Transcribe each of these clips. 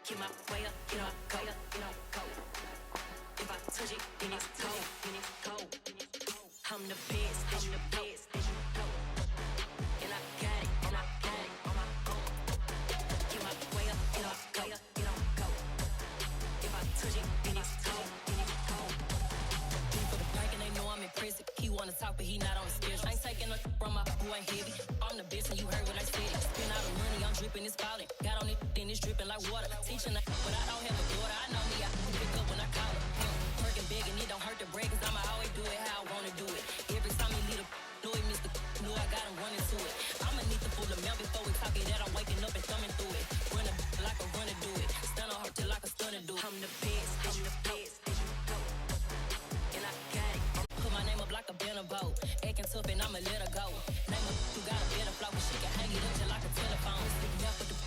Keep my way up, you know, go up, you know, go. If I touch it, then it's cold, then it's cold. I'm the best, I'm the best, then you go. And I got it, and I got it on my own. Keep my way up, you know, go up, you know, go. If I touch it, then it's cold, then it's cold. For the bank and they know I'm impressive. He wanna talk, but he not on the schedule. I ain't taking nothing from my boy heavy. I'm the best, and you heard what I said. Spend all the money, I'm dripping, it's falling. Got on it, then it's dripping like water. Teaching, but I don't have a daughter. I know me, I can pick up when I call her. Working big and it don't hurt to break, cause I'ma always do it how I wanna do it. Every time he lead a know he missed the know I got him running to it. I'ma need the full amount before we talk it that I'm waking up and thumbing through it. Run like a runner do it. Stun on her till like a stunner do it. I'm the best, I'm the best, then you go. And I got it. Put my name up like a banner boat. Acting tough and I'ma let her go. Name her, you got a better flow, but she can hang it up just like a telephone. Stick me up with the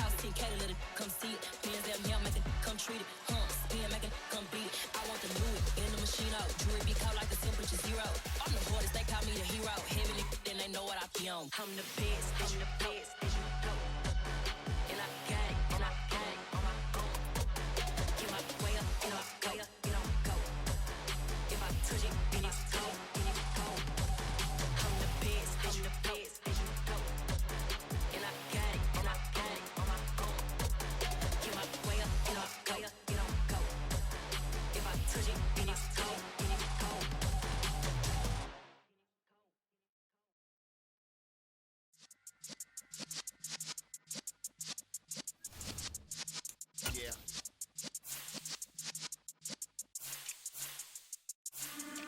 cost 10K to let it come see it. Pins that me, make it come treat it. Spin, make it come beat it. I want the new it in the machine out. Jewelry be cold like the temperature 0. I'm the boarders, they call me the hero. Heavily, then they know what I be on. I'm the best, I'm the best, then you go. And I got it, and I got it on my own. Keep my way up, you know, go up, you know, go. If I touch it, then it's cold, then it's cold. I'm the best, I'm the best, then you go. And I got it, and I got it on my own. Keep my way up, you know, go up, you know, go. If I touch it, then it's cold, then it's cold. Yeah.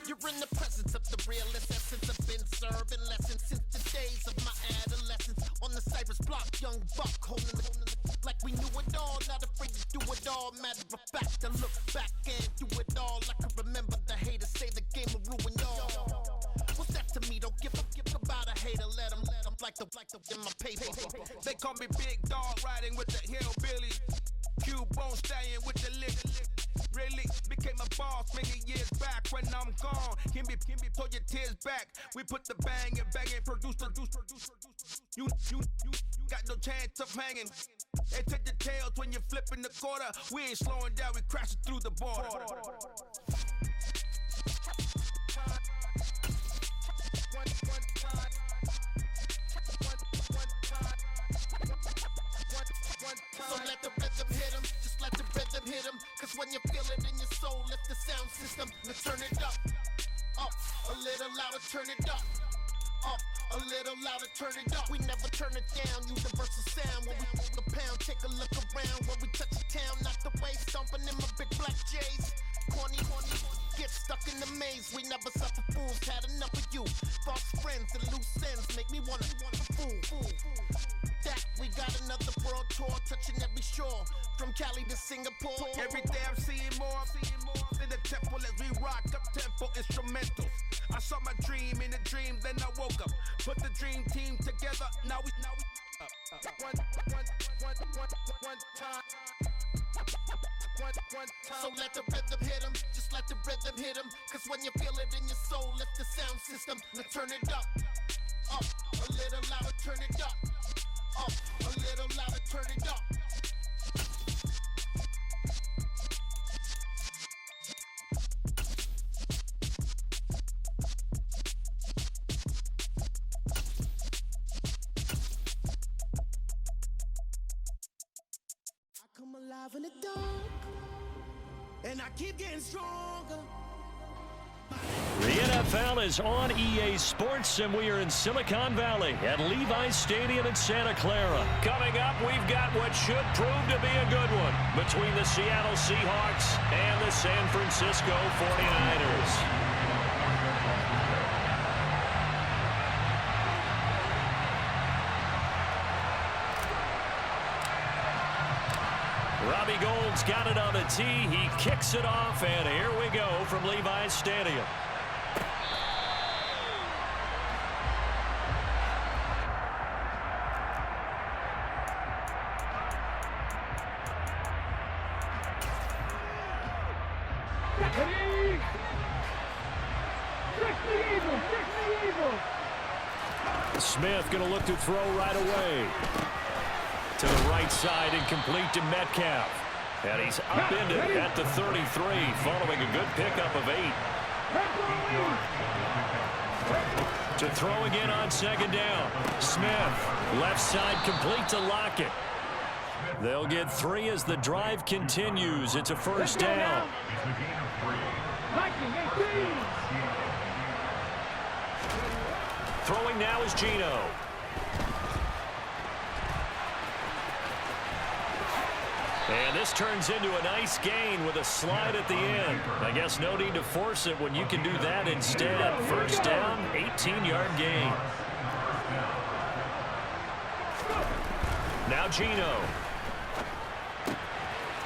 You're in the presence of the realest essence. I've been serving lessons since the days of my adolescence. On the Cypress block, young buck holding the like we knew it all, not afraid to do it all. Matter of fact, to look back and do it all. I can remember the haters say the game will ruin y'all. What's that to me? Don't give about a hater. Let them like the in my paper. They call me Big Dog, riding with the hillbilly. Cubone staying with the lick. Really became a boss many years back. When I'm gone, can be pull your tears back. We put the bang and produce. You got no chance of hanging. They take the tails when you're flipping the quarter. We ain't slowing down, we crashing through the border. So let the rhythm hit him, just let the rhythm hit him. Cause when you feel it in your soul, lift the sound system and turn it up. Up, a little louder, turn it up. Up, a little louder, turn it up. We never turn it down, universal sound. When we move the pound, take a look around. When we touch the town, not the way, stomping in my big black J's. Corny, get stuck in the maze. We never suffer fools, had enough of you. False friends and loose ends make me wanna fool. That we got another world tour, touching every shore, from Cali to Singapore. Every day I'm seeing more in the temple as we rock up tempo instrumentals. I saw my dream in a dream, then I woke up. Put the dream team together, now we one time. So let the rhythm hit him, just let the rhythm hit him. Cause when you feel it in your soul, lift the sound system and turn it up. Up, a little louder, turn it up. Up, a little louder, turn it up. I come alive in the dark, and I keep getting stronger. The NFL is on EA Sports, and we are in Silicon Valley at Levi's Stadium in Santa Clara. Coming up, we've got what should prove to be a good one between the Seattle Seahawks and the San Francisco 49ers. Robbie Gould's got it on the tee. He kicks it off, and here we go from Levi's Stadium. Smith going to look to throw right away. To the right side and complete to Metcalf. And he's upended at the 33 following a good pickup of 8. To throw again on second down. Smith, left side complete to Lockett. They'll get 3 as the drive continues. It's a first down. Throwing now is Geno. And this turns into a nice gain with a slide at the end. I guess no need to force it when you can do that instead. First down, 18-yard gain. Now Geno.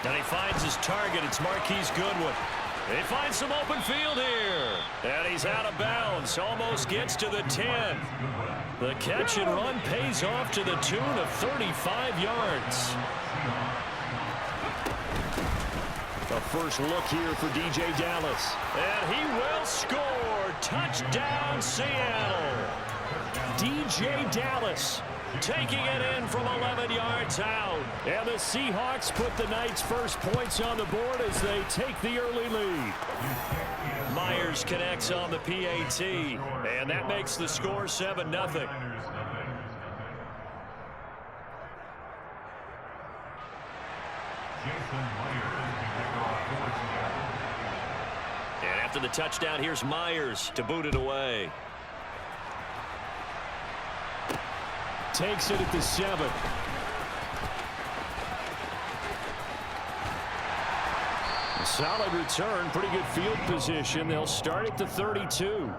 And he finds his target. It's Marquise Goodwin. He finds some open field here. And he's out of bounds. Almost gets to the 10. The catch and run pays off to the tune of 35 yards. A first look here for DJ Dallas. And he will score. Touchdown, Seattle. DJ Dallas taking it in from 11 yards out. And the Seahawks put the Knights' first points on the board as they take the early lead. Myers connects on the PAT. And that makes the score 7-0. And after the touchdown, here's Myers to boot it away. Takes it at the 7. Solid return, pretty good field position. They'll start at the 32.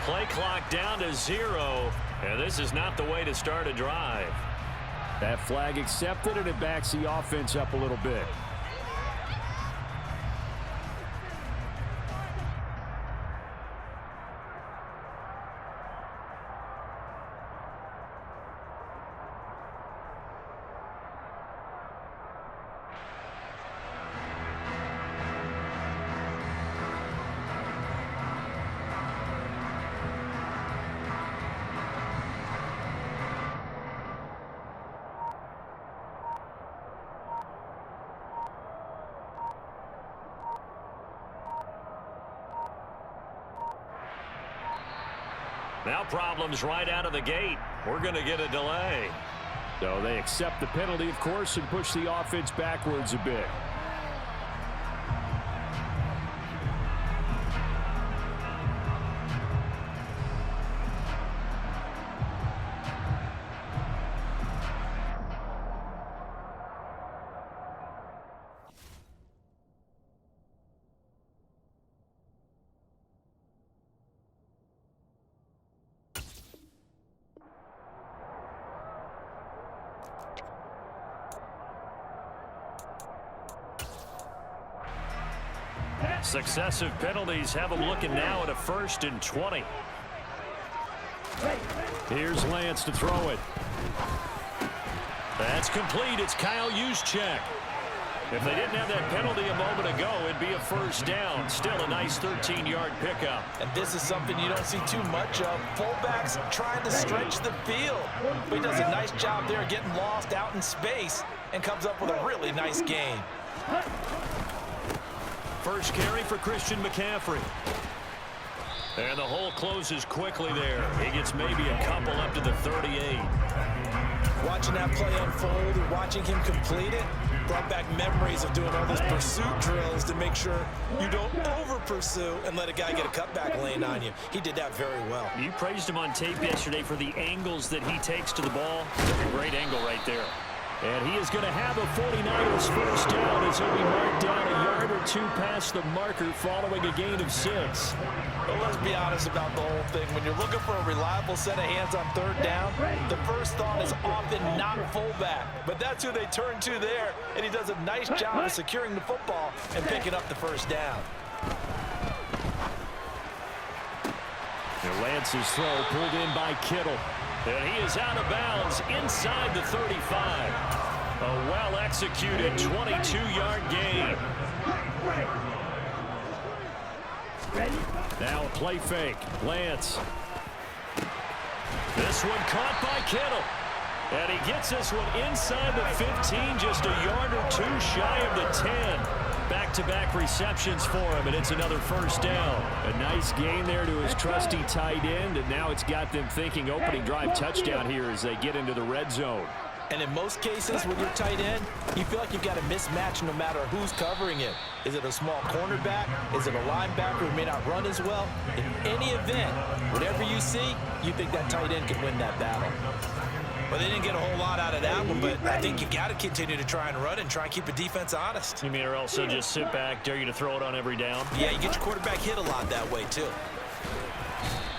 Play clock down to 0, and this is not the way to start a drive. That flag accepted, and it backs the offense up a little bit. Now problems right out of the gate. We're going to get a delay. So they accept the penalty, of course, and push the offense backwards a bit. Successive penalties have them looking now at a 1st and 20. Here's Lance to throw it. That's complete. It's Kyle Juszczyk. If they didn't have that penalty a moment ago, it'd be a first down. Still a nice 13-yard pickup. And this is something you don't see too much of. Fullbacks trying to stretch the field. But he does a nice job there getting lost out in space and comes up with a really nice gain. First carry for Christian McCaffrey. And the hole closes quickly there. He gets maybe a couple up to the 38. Watching that play unfold and watching him complete it brought back memories of doing all those pursuit drills to make sure you don't over-pursue and let a guy get a cutback lane on you. He did that very well. You praised him on tape yesterday for the angles that he takes to the ball. Great angle right there. And he is going to have a 49ers first down as he'll be marked down a yard or two past the marker following a gain of 6. Well, let's be honest about the whole thing. When you're looking for a reliable set of hands on third down, the first thought is often not fullback. But that's who they turn to there, and he does a nice job of securing the football and picking up the first down. And Lance's throw pulled in by Kittle. And he is out of bounds inside the 35. A well-executed 22-yard gain. Now a play fake. Lance. This one caught by Kittle. And he gets this one inside the 15, just a yard or two shy of the 10. Back-to-back receptions for him, and it's another first down. A nice gain there to his trusty tight end, and now it's got them thinking opening drive touchdown here as they get into the red zone. And in most cases, with your tight end, you feel like you've got a mismatch no matter who's covering it. Is it a small cornerback? Is it a linebacker who may not run as well? In any event, whatever you see, you think that tight end can win that battle. Well, they didn't get a whole lot out of that one, but I think you've got to continue to try and run and try and keep the defense honest. You mean or else they'll just sit back, dare you to throw it on every down? Yeah, you get your quarterback hit a lot that way, too.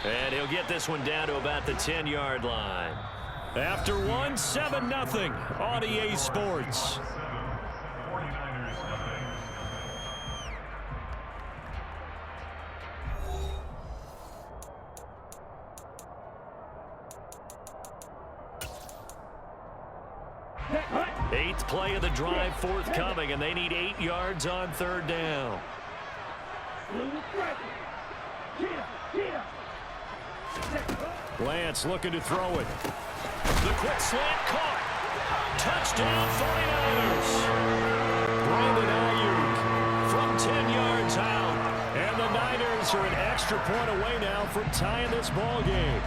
And he'll get this one down to about the 10-yard line. After one, 7-0 on EA Sports. Eighth play of the drive forthcoming, and they need 8 yards on third down. Lance looking to throw it. The quick slant caught. Touchdown 49ers. Brandon Ayuk from 10 yards out. And the Niners are an extra point away now from tying this ball game.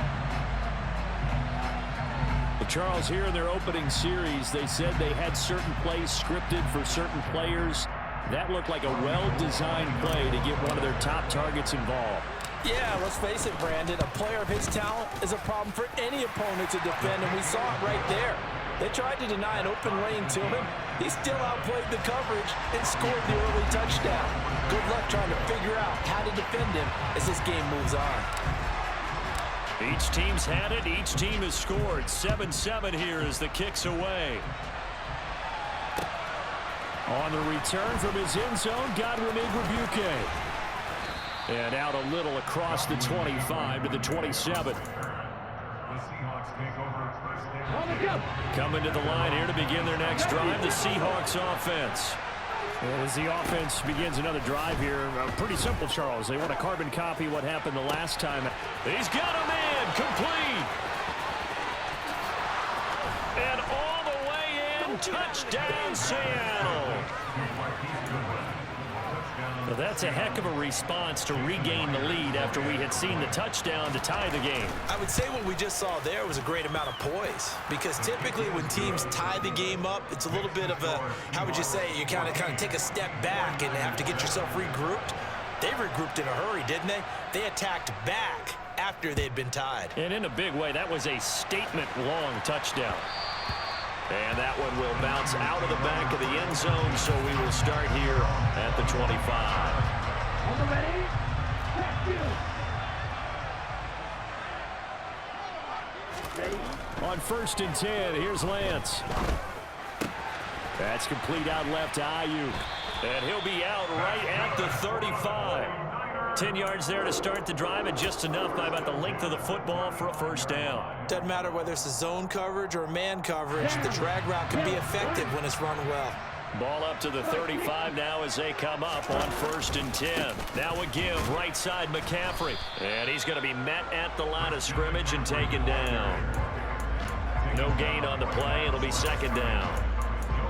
Charles, here in their opening series, they said they had certain plays scripted for certain players. That looked like a well-designed play to get one of their top targets involved. Yeah, let's face it, Brandon. A player of his talent is a problem for any opponent to defend, and we saw it right there. They tried to deny an open lane to him. He still outplayed the coverage and scored the early touchdown. Good luck trying to figure out how to defend him as this game moves on. Each team's had it. Each team has scored. 7-7 here as the kick's away. On the return from his end zone, Godwin Igwebuike. And out a little across the 25 to the 27. Coming to the line here to begin their next drive, the Seahawks offense. As the offense begins another drive here, pretty simple, Charles. They want to carbon copy what happened the last time. He's got a man, complete. And all the way in, touchdown Seattle. Well, that's a heck of a response to regain the lead after we had seen the touchdown to tie the game. I would say what we just saw there was a great amount of poise, because typically when teams tie the game up, it's a little bit of a, how would you say, you kind of take a step back and have to get yourself regrouped. They regrouped in a hurry, didn't they? They attacked back after they'd been tied. And in a big way, that was a statement-long touchdown. And that one will bounce out of the back of the end zone, so we will start here at the 25. On 1st and 10, here's Lance. That's complete out left to Ayuk. And he'll be out right at the 35. 10 yards there to start the drive, and just enough by about the length of the football for a first down. Doesn't matter whether it's a zone coverage or man coverage, the drag route can be effective when it's run well. Ball up to the 35 now as they come up on 1st and 10. Now a give right side McCaffrey. And he's going to be met at the line of scrimmage and taken down. No gain on the play. It'll be 2nd down.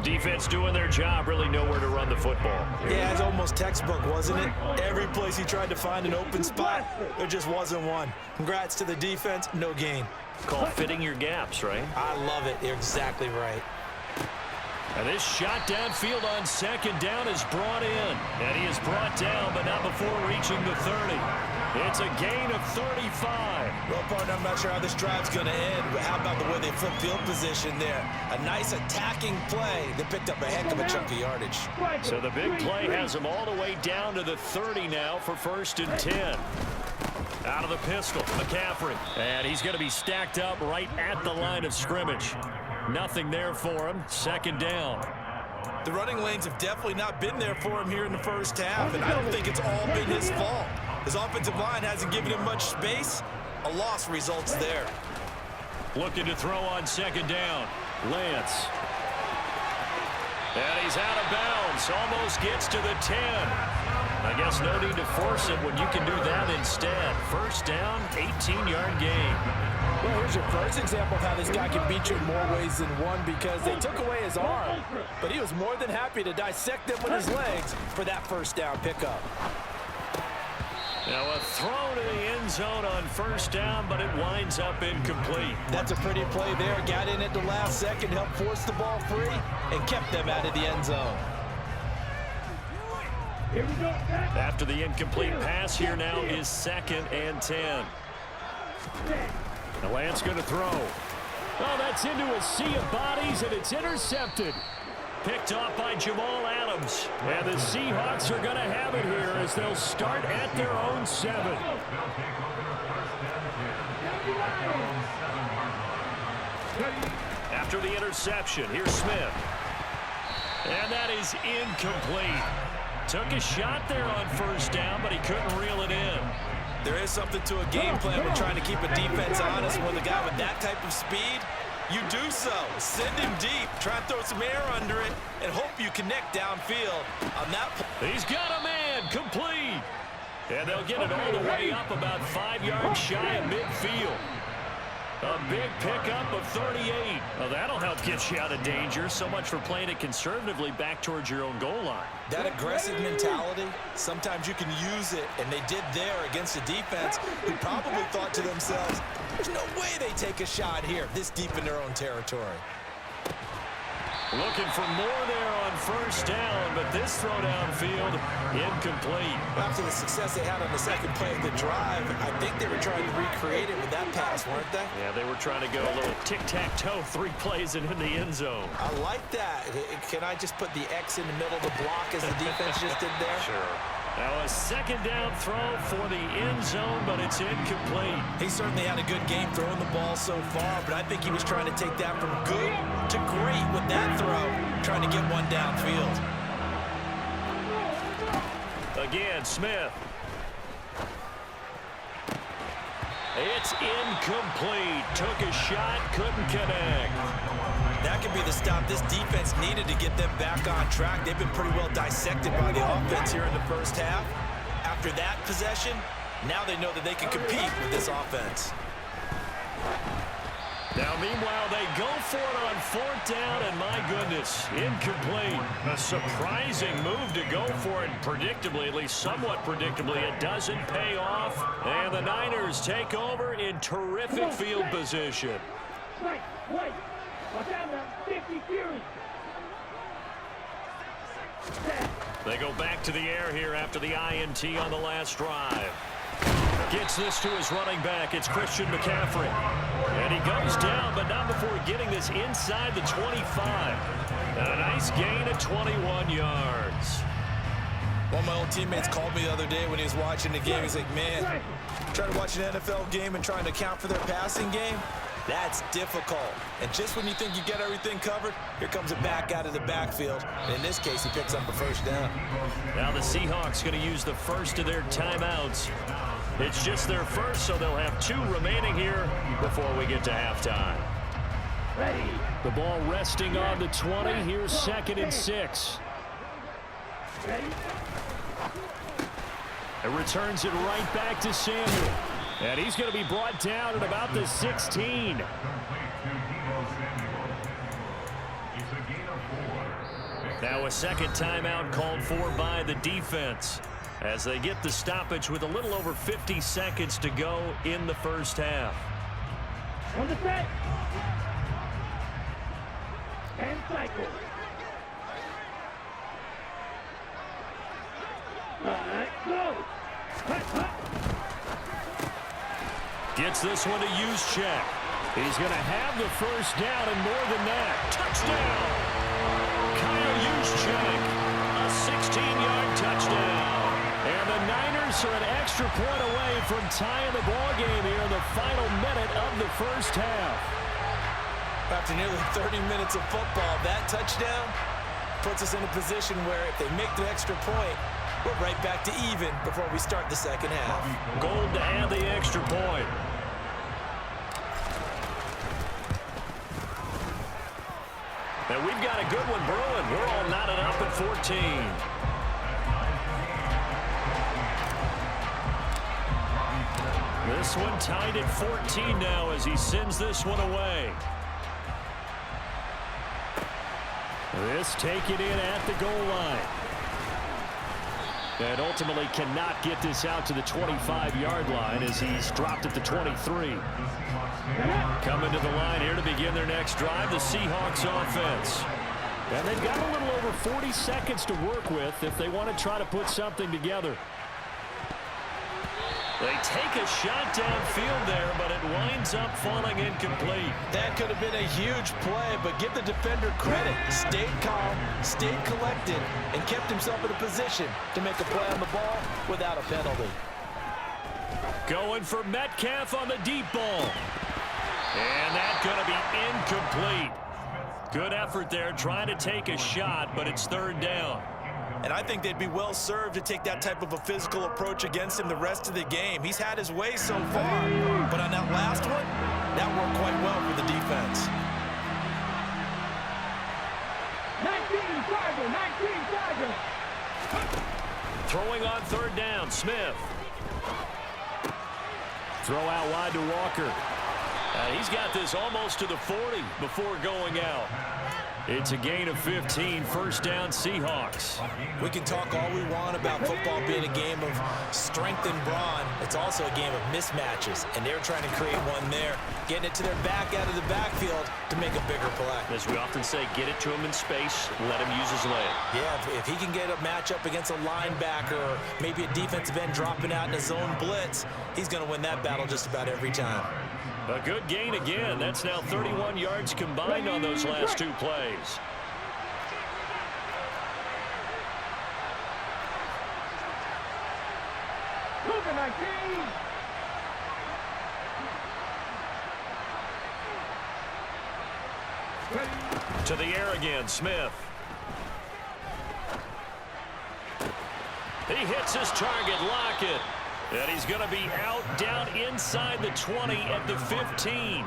Defense doing their job, really nowhere to run the football. Yeah, it's almost textbook, wasn't it? Every place he tried to find an open spot, there just wasn't one. Congrats to the defense, no gain. Called fitting your gaps, right? I love it. You're exactly right. And this shot downfield on 2nd down is brought in. And he is brought down, but not before reaching the 30. It's a gain of 35. Well, partner, I'm not sure how this drive's going to end, but how about the way they flipped field position there? A nice attacking play that picked up a heck of a chunk of yardage. So the big play has him all the way down to the 30 now for 1st and 10. Out of the pistol, McCaffrey. And he's going to be stacked up right at the line of scrimmage. Nothing there for him. 2nd down. The running lanes have definitely not been there for him here in the first half, and I don't think it's all been his fault. His offensive line hasn't given him much space. A loss results there. Looking to throw on 2nd down. Lance. And he's out of bounds. Almost gets to the 10. I guess no need to force it when you can do that instead. 1st down, 18-yard gain. Well, here's your first example of how this guy can beat you in more ways than one, because they took away his arm, but he was more than happy to dissect them with his legs for that 1st down pickup. Now a throw to the end zone on 1st down, but it winds up incomplete. That's a pretty play there. Got in at the last second, helped force the ball free, and kept them out of the end zone. After the incomplete pass, here now is 2nd and 10. Now Lance going to throw. Oh, that's into a sea of bodies, and it's intercepted. Picked off by Jamal Adams. And the Seahawks are going to have it here as they'll start at their own 7. After the interception, here's Smith. And that is incomplete. Took a shot there on 1st down, but he couldn't reel it in. There is something to a game plan when trying to keep a defense honest. With a guy with that type of speed, you do so. Send him deep, try and throw some air under it, and hope you connect downfield on that play. He's got a man, complete. And they'll get it all the way up about 5 yards shy of midfield. A big pickup of 38. Well, that'll help get you out of danger. So much for playing it conservatively back towards your own goal line. That aggressive mentality, sometimes you can use it, and they did there against a defense who probably thought to themselves, there's no way they take a shot here this deep in their own territory. Looking for more there on 1st down, but this throw downfield incomplete. After the success they had on the 2nd play of the drive, I think they were trying to recreate it with that pass, weren't they? Yeah, they were trying to go a little tic-tac-toe, 3 plays and in the end zone. I like that. Can I just put the X in the middle of the block as the defense just did there? Sure. Now a 2nd down throw for the end zone, but it's incomplete. He certainly had a good game throwing the ball so far, but I think he was trying to take that from good to great with that throw, trying to get one downfield. Again, Smith. It's incomplete. Took a shot, couldn't connect. That could be the stop this defense needed to get them back on track. They've been pretty well dissected by the offense here in the first half. After that possession, now they know that they can compete with this offense. Now, meanwhile, they go for it on 4th down, and my goodness, incomplete. A surprising move to go for it, predictably, at least somewhat predictably. It doesn't pay off, and the Niners take over in terrific field position. They go back to the air here after the INT on the last drive. Gets this to his running back. It's Christian McCaffrey. And he goes down, but not before getting this inside the 25. And a nice gain of 21 yards. One of my old teammates called me the other day when he was watching the game. He's like, man, trying to watch an NFL game and trying to account for their passing game, that's difficult. And just when you think you get everything covered, here comes a back out of the backfield. And in this case, he picks up a 1st down. Now the Seahawks going to use the first of their timeouts. It's just their first, so they'll have 2 remaining here before we get to halftime. The ball resting on the 20. Here's 2nd and 6. It returns it right back to Samuel. And he's going to be brought down at about the 16. Now a second timeout called for by the defense as they get the stoppage with a little over 50 seconds to go in the first half. On the set. And cycle. All right, go. Gets this one to Juszczyk. He's going to have the first down and more than that. Touchdown! Kyle Juszczyk, a 16-yard touchdown. And the Niners are an extra point away from tying the ball game here in the final minute of the first half. After nearly 30 minutes of football, that touchdown puts us in a position where if they make the extra point, we're right back to even before we start the second half. Gold to add the extra point. And we've got a good one brewing. We're all knotted up at 14. This one tied at 14 now as he sends this one away. This taken in at the goal line. And ultimately cannot get this out to the 25-yard line as he's dropped at the 23. Coming to the line here to begin their next drive, the Seahawks offense. And they've got a little over 40 seconds to work with if they want to try to put something together. They take a shot downfield there, but it winds up falling incomplete. That could have been a huge play, but give the defender credit. Stayed calm, stayed collected, and kept himself in a position to make a play on the ball without a penalty. Going for Metcalf on the deep ball. And that's going to be incomplete. Good effort there trying to take a shot, but it's 3rd down. And I think they'd be well served to take that type of a physical approach against him the rest of the game. He's had his way so far, but on that last one, that worked quite well for the defense. 19 Tiger. Throwing on 3rd down, Smith. Throw out wide to Walker. He's got this almost to the 40 before going out. It's a gain of 15, 1st down Seahawks. We can talk all we want about football being a game of strength and brawn. It's also a game of mismatches, and they're trying to create one there, getting it to their back out of the backfield to make a bigger play. As we often say, get it to him in space, let him use his leg. Yeah, if he can get a matchup against a linebacker or maybe a defensive end dropping out in a zone blitz, he's going to win that battle just about every time. A good gain again. That's now 31 yards combined on those last 2 plays. Luka 19. To the air again, Smith. He hits his target, Lockett. And he's going to be out down inside the 20 at the 15.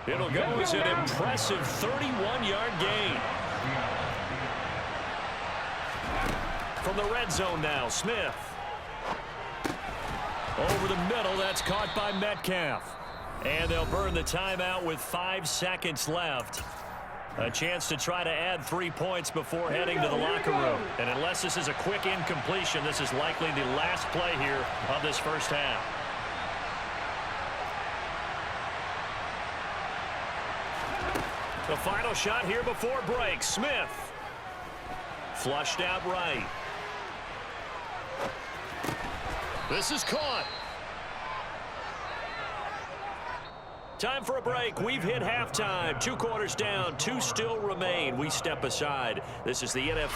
It'll go as an impressive 31-yard gain. From the red zone now, Smith. Over the middle, that's caught by Metcalf. And they'll burn the timeout with 5 seconds left. A chance to try to add 3 points before heading to the locker room. And unless this is a quick incompletion, this is likely the last play here of this first half. The final shot here before break. Smith. Flushed out right. This is caught. Time for a break. We've hit halftime. 2 quarters down. 2 still remain. We step aside. This is the NFL.